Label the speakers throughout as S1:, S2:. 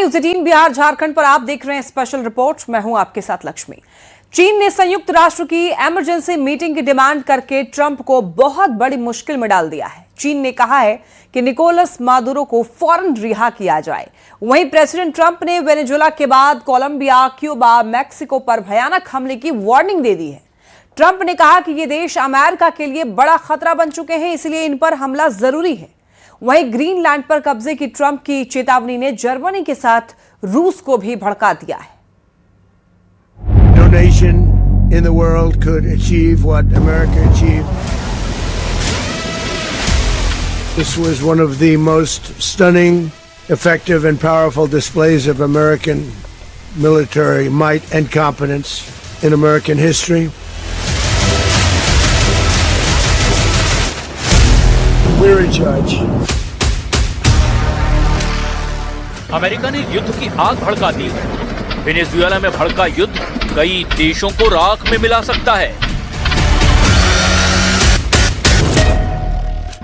S1: News 18 Bihar Jharkhand पर आप देख रहे हैं स्पेशल रिपोर्ट। मैं हूं आपके साथ लक्ष्मी। चीन ने संयुक्त राष्ट्र की इमरजेंसी मीटिंग की डिमांड करके ट्रंप को बहुत बड़ी मुश्किल में डाल दिया है। चीन ने कहा है कि निकोलस मादुरो को फौरन रिहा किया जाए। वहीं प्रेसिडेंट ट्रंप ने वेनेजुएला के बाद कोलंबिया, क्यूबा, मैक्सिको पर भयानक हमले की वार्निंग दे दी है। ट्रंप ने कहा कि ये देश अमेरिका के लिए बड़ा खतरा बन चुके हैं, इसलिए इन पर हमला जरूरी है। वहीं ग्रीनलैंड पर कब्जे की ट्रंप की चेतावनी ने जर्मनी के साथ रूस को भी भड़का दिया है।
S2: No nation in the world could achieve what America achieved. This was one of the most stunning, effective, and powerful displays of American military might and competence in American history. We're in charge.
S3: America ने युद्ध की आग भड़का दी है। Venezuela में भड़का युद्ध कई देशों को राख में मिला सकता है,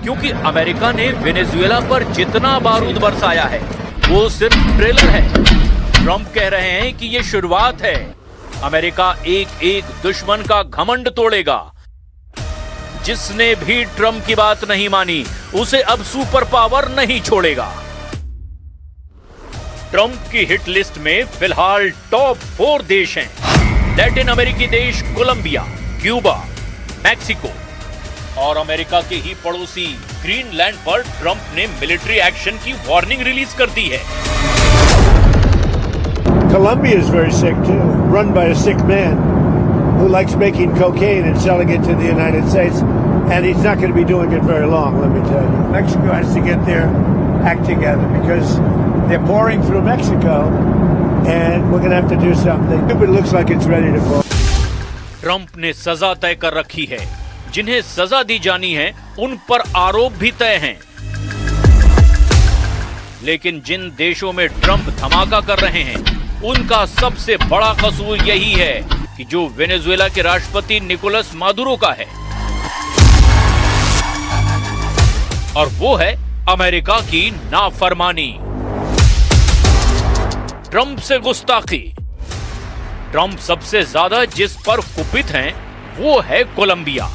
S3: क्योंकि अमेरिका ने वेनेजुएला पर जितना बारूद बरसाया है वो सिर्फ ट्रेलर है। ट्रंप कह रहे हैं कि ये शुरुआत है। अमेरिका एक एक दुश्मन का घमंड तोड़ेगा। जिसने भी ट्रंप की बात नहीं मानी उसे अब सुपर पावर नहीं छोड़ेगा। ट्रंप की हिट लिस्ट में फिलहाल टॉप 4 देश हैं। लैटिन अमेरिकी देश कोलंबिया, क्यूबा, मैक्सिको और अमेरिका के ही पड़ोसी ग्रीनलैंड पर ट्रंप ने मिलिट्री एक्शन की वार्निंग रिलीज कर दी है।
S2: Colombia is very sick too, run by a sick man who likes making cocaine and selling it to the United States, and he's not going to be doing it very long, let me tell you. Mexico has to get their act together because they're pouring through Mexico, and we're going to have to do something. It looks like it's ready to fall.
S3: Trump ने सजा तय कर रखी है। जिन्हें सजा दी जानी है उन पर आरोप भी तय हैं। लेकिन जिन देशों में ट्रंप धमाका कर रहे हैं उनका सबसे बड़ा कसूर यही है कि जो वेनेजुएला के राष्ट्रपति निकोलस मादुरो का है, और वो है अमेरिका की नाफरमानी, ट्रंप से गुस्ताखी। ट्रंप सबसे ज्यादा जिस पर कुपित हैं वो है कोलंबिया।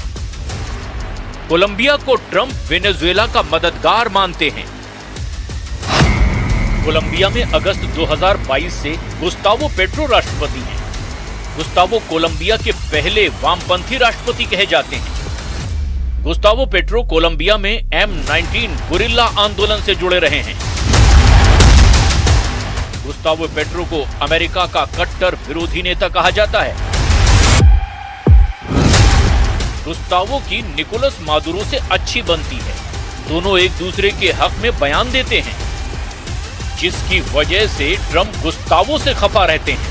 S3: कोलंबिया को ट्रंप वेनेजुएला का मददगार मानते हैं। कोलंबिया में अगस्त 2022 से गुस्तावो पेट्रो राष्ट्रपति हैं। गुस्तावो कोलंबिया के पहले वामपंथी राष्ट्रपति कहे जाते हैं। गुस्तावो पेट्रो कोलंबिया में M19 गुरिल्ला आंदोलन से जुड़े रहे हैं। गुस्तावो पेट्रो को अमेरिका का कट्टर विरोधी नेता कहा जाता है। गुस्तावो की निकोलस मादुरो से अच्छी बनती है। दोनों एक दूसरे के हक में बयान देते हैं, जिसकी वजह से ट्रंप गुस्तावो से खफा रहते हैं।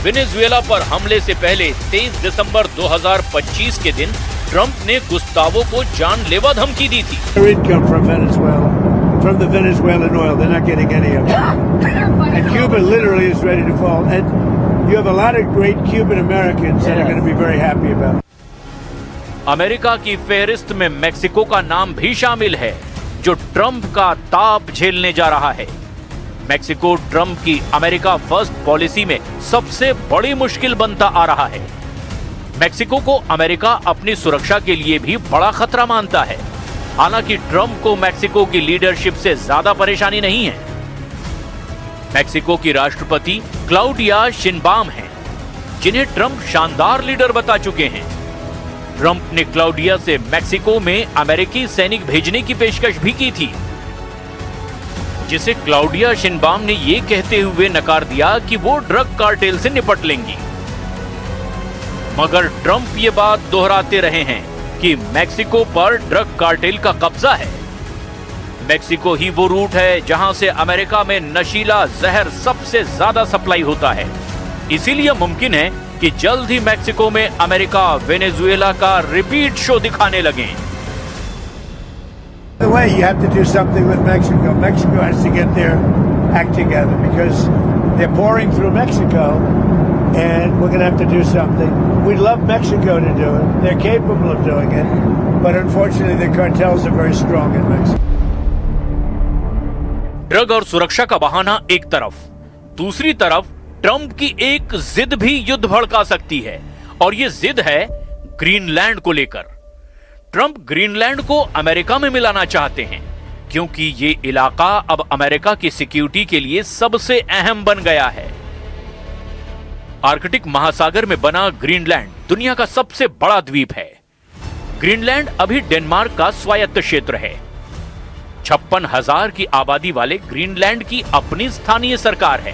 S3: वेनेजुएला पर हमले से पहले 23 दिसंबर 2025 के दिन ट्रंप ने गुस्तावो को जानलेवा धमकी दी थी।
S2: From the Venezuelan oil, they're not getting any of it. And Cuba literally is ready to fall. And you have a lot of great Cuban Americans that are going to be very happy about it.
S3: America की फेहरिस्त में Mexico का नाम भी शामिल है, जो Trump का ताप झेलने जा रहा है। मैक्सिको ट्रंप की अमेरिका फर्स्ट पॉलिसी में सबसे बड़ी मुश्किल बनता आ रहा है। मैक्सिको को अमेरिका अपनी सुरक्षा के लिए भी बड़ा खतरा मानता है। हालांकि ट्रंप को मैक्सिको की लीडरशिप से ज्यादा परेशानी नहीं है। मैक्सिको की राष्ट्रपति क्लाउडिया शिनबाम हैं, जिन्हें ट्रंप शानदार लीडर बता चुके हैं। ट्रंप ने क्लाउडिया से मैक्सिको में अमेरिकी सैनिक भेजने की पेशकश भी की थी, जिसे क्लाउडिया शिनबाम ने यह कहते हुए नकार दिया कि वो ड्रग कार्टेल से निपट लेंगी। मगर ट्रंप ये बात दोहराते रहे हैं कि मैक्सिको पर ड्रग कार्टेल का कब्जा है। मैक्सिको ही वो रूट है जहां से अमेरिका में नशीला जहर सबसे ज्यादा सप्लाई होता है। इसीलिए मुमकिन है कि जल्द ही मैक्सिको में अमेरिका वेनेजुएला का रिपीट शो दिखाने लगे।
S2: The way you have to do something with Mexico. Mexico has to get their act together because they're pouring through Mexico, and we're going to have to do something. We'd love Mexico to do it. They're capable of doing it, but unfortunately the cartels are very strong in Mexico.
S3: Drug और सुरक्षा का बहाना एक तरफ, दूसरी तरफ Trump की एक जिद भी युद्ध भड़का सकती है, और यह जिद है ग्रीनलैंड को लेकर। ट्रंप ग्रीनलैंड को अमेरिका में मिलाना चाहते हैं क्योंकि ये इलाका अब अमेरिका की सिक्योरिटी के लिए सबसे अहम बन गया है। आर्कटिक महासागर में बना ग्रीनलैंड दुनिया का सबसे बड़ा द्वीप है। ग्रीनलैंड अभी डेनमार्क का स्वायत्त क्षेत्र है। 56,000 की आबादी वाले ग्रीनलैंड की अपनी स्थानीय सरकार है।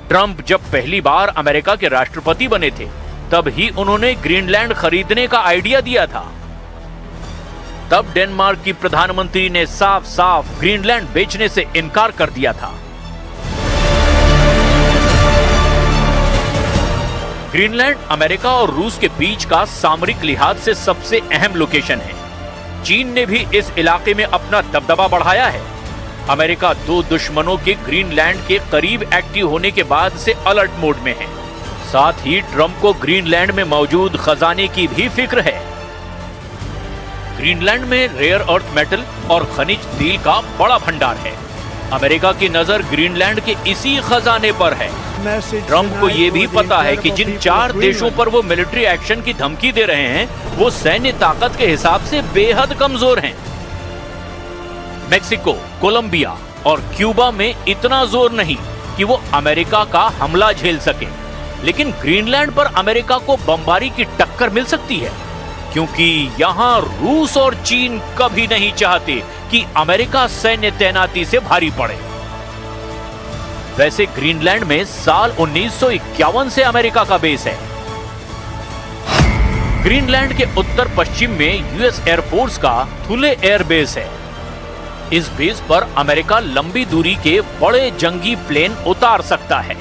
S3: ट्रंप जब पहली बार अमेरिका के राष्ट्रपति बने थे, तब ही उन्होंने ग्रीनलैंड खरीदने का आइडिया दिया था। तब डेनमार्क की प्रधानमंत्री ने साफ साफ ग्रीनलैंड बेचने से इनकार कर दिया था। ग्रीनलैंड अमेरिका और रूस के बीच का सामरिक लिहाज से सबसे अहम लोकेशन है। चीन ने भी इस इलाके में अपना दबदबा बढ़ाया है। अमेरिका दो दुश्मनों के ग्रीनलैंड के करीब एक्टिव होने के बाद से अलर्ट मोड में है। साथ ही ट्रंप को ग्रीनलैंड में मौजूद खजाने की भी फिक्र है। ग्रीनलैंड में रेयर अर्थ मेटल और खनिज तेल का बड़ा भंडार है। अमेरिका की नजर ग्रीनलैंड के इसी खजाने पर है। ट्रंप को यह भी पता है कि जिन 4 देशों पर वो मिलिट्री एक्शन की धमकी दे रहे हैं, वो सैन्य ताकत के हिसाब से बेहद कमजोर हैं। मेक्सिको, कोलंबिया और क्यूबा में इतना जोर नहीं कि वो अमेरिका का हमला झेल सके, लेकिन ग्रीनलैंड पर अमेरिका को बमबारी की टक्कर मिल सकती है, क्योंकि यहां रूस और चीन कभी नहीं चाहते कि अमेरिका सैन्य तैनाती से भारी पड़े। वैसे ग्रीनलैंड में साल 1951 से अमेरिका का बेस है। ग्रीनलैंड के उत्तर पश्चिम में यूएस एयरफोर्स का थुले एयर बेस है। इस बेस पर अमेरिका लंबी दूरी के बड़े जंगी प्लेन उतार सकता है।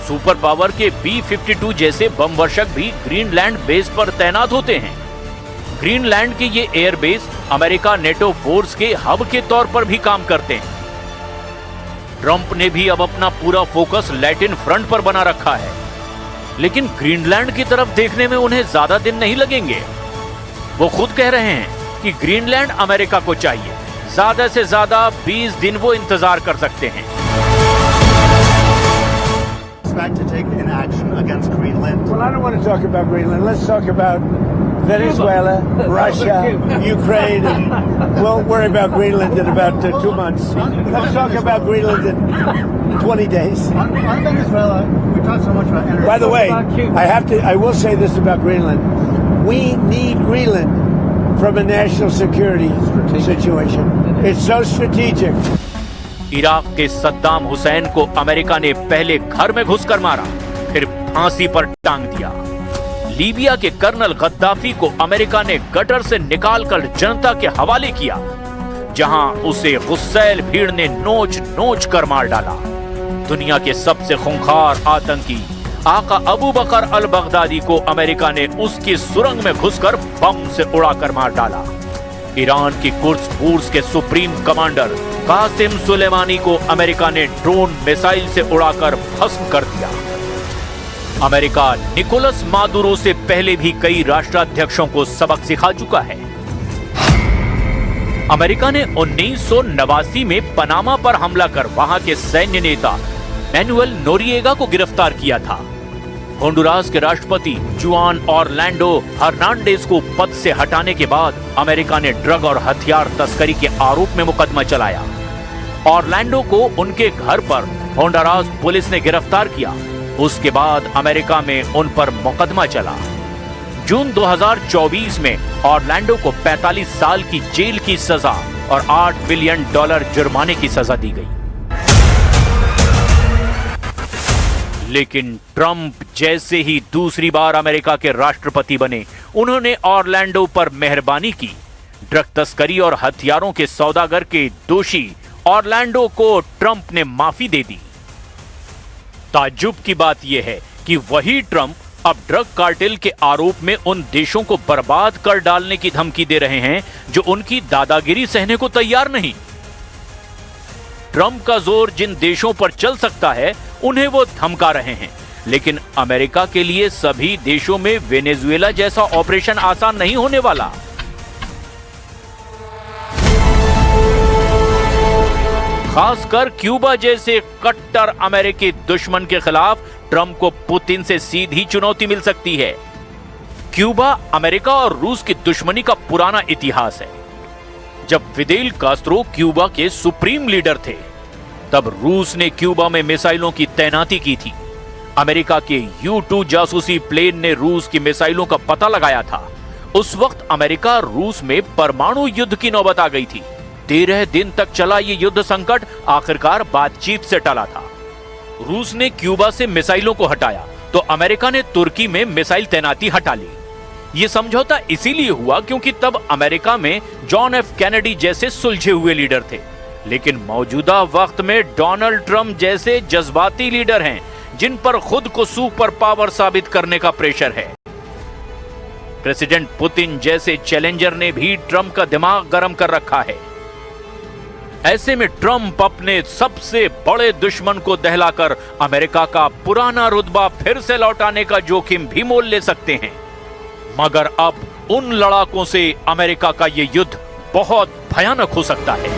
S3: सुपर पावर के B-52 जैसे बम वर्षक भी ग्रीनलैंड बेस पर तैनात होते हैं। ग्रीनलैंड के ये air base America NATO force के हब के तौर पर भी काम करते हैं। ट्रंप ने भी अब अपना पूरा फोकस लैटिन फ्रंट पर बना रखा है, लेकिन ग्रीनलैंड की तरफ देखने में उन्हें ज्यादा दिन नहीं लगेंगे। वो खुद कह रहे हैं कि ग्रीनलैंड अमेरिका को चाहिए, ज्यादा से ज्यादा 20 दिन वो इंतजार कर सकते हैं।
S4: To take an action against Greenland?
S2: Well, I don't want to talk about Greenland. Let's talk about Venezuela, Russia, Ukraine, and we'll worry about Greenland in about 2 months. Let's talk about Greenland in 20 days.
S4: On Venezuela, we talked so much about energy.
S2: By the way, I will say this about Greenland. We need Greenland from a national security situation. It's so strategic.
S3: Iraq के सद्दाम हुसैन को America ने पहले घर में घुसकर मारा, फिर फांसी पर टांग दिया। लीबिया के कर्नल गद्दाफी को अमेरिका ने गटर से निकालकर जनता के हवाले किया, जहां उसे गुस्सैल भीड़ ने नोच नोच कर मार डाला। दुनिया के सबसे खूंखार आतंकी आका अबू बकर अल बगदादी को अमेरिका ने उसकी सुरंग में घुसकर बम से उड़ाकर मार डाला। ईरान की कुर्स फोर्स के सुप्रीम कमांडर कासिम सुलेमानी को अमेरिका ने ड्रोन मिसाइल से उड़ाकर भस्म कर दिया। अमेरिका निकोलस मादुरो से पहले भी कई राष्ट्राध्यक्षों को सबक सिखा चुका है। अमेरिका ने 1989 में पनामा पर हमला कर वहां के सैन्य नेता मैनुएल नोरिएगा को गिरफ्तार किया था। होंडुरास के राष्ट्रपति जुआन ऑरलैंडो हर्नांडेज को पद से हटाने के बाद अमेरिका ने ड्रग और हथियार तस्करी के आरोप में मुकदमा चलाया। ऑरलैंडो को उनके घर पर होंडुरास पुलिस ने गिरफ्तार किया। उसके बाद अमेरिका में उन पर मुकदमा चला। जून 2024 में ऑरलैंडो को 45 साल की जेल की सजा और $8 बिलियन जुर्माने की सजा दी गई। लेकिन ट्रंप जैसे ही दूसरी बार अमेरिका के राष्ट्रपति बने, उन्होंने ऑरलैंडो पर मेहरबानी की। ड्रग तस्करी और हथियारों के सौदागर के दोषी ऑरलैंडो को ट्रंप ने माफी दे दी। ताज्जुब की बात यह है कि वही ट्रंप अब ड्रग कार्टेल के आरोप में उन देशों को बर्बाद कर डालने की धमकी दे रहे हैं जो उनकी दादागिरी सहने को तैयार नहीं। ट्रंप का जोर जिन देशों पर चल सकता है, उन्हें वो धमका रहे हैं, लेकिन अमेरिका के लिए सभी देशों में वेनेजुएला जैसा ऑपरेशन आसान नहीं होने वाला। खासकर क्यूबा जैसे कट्टर अमेरिकी दुश्मन के खिलाफ ट्रंप को पुतिन से सीधी चुनौती मिल सकती है। क्यूबा अमेरिका और रूस की दुश्मनी का पुराना इतिहास है। जब फिदेल कास्त्रो क्यूबा के सुप्रीम लीडर थे, तब रूस ने क्यूबा में मिसाइलों की तैनाती की थी। अमेरिका के U-2 जासूसी प्लेन ने रूस की मिसाइलों का पता लगाया था। उस वक्त अमेरिका रूस में परमाणु युद्ध की नौबत आ गई थी। 13 दिन तक चला ये युद्ध संकट आखिरकार बातचीत से टला था। रूस ने क्यूबा से मिसाइलों को हटाया तो अमेरिका ने तुर्की में मिसाइल तैनाती हटा ली। यह समझौता इसीलिए हुआ क्योंकि तब अमेरिका में जॉन एफ कैनेडी जैसे सुलझे हुए लीडर थे, लेकिन मौजूदा वक्त में डोनाल्ड ट्रंप जैसे जज्बाती लीडर हैं जिन पर खुद को सुपर पावर साबित करने का प्रेशर है। प्रेसिडेंट पुतिन जैसे चैलेंजर ने भी ट्रंप का दिमाग गर्म कर रखा है। ऐसे में ट्रंप अपने सबसे बड़े दुश्मन को दहलाकर अमेरिका का पुराना रुतबा फिर से लौटाने का जोखिम भी मोल ले सकते हैं। मगर अब उन लड़ाकों से अमेरिका का यह युद्ध बहुत भयानक हो सकता है।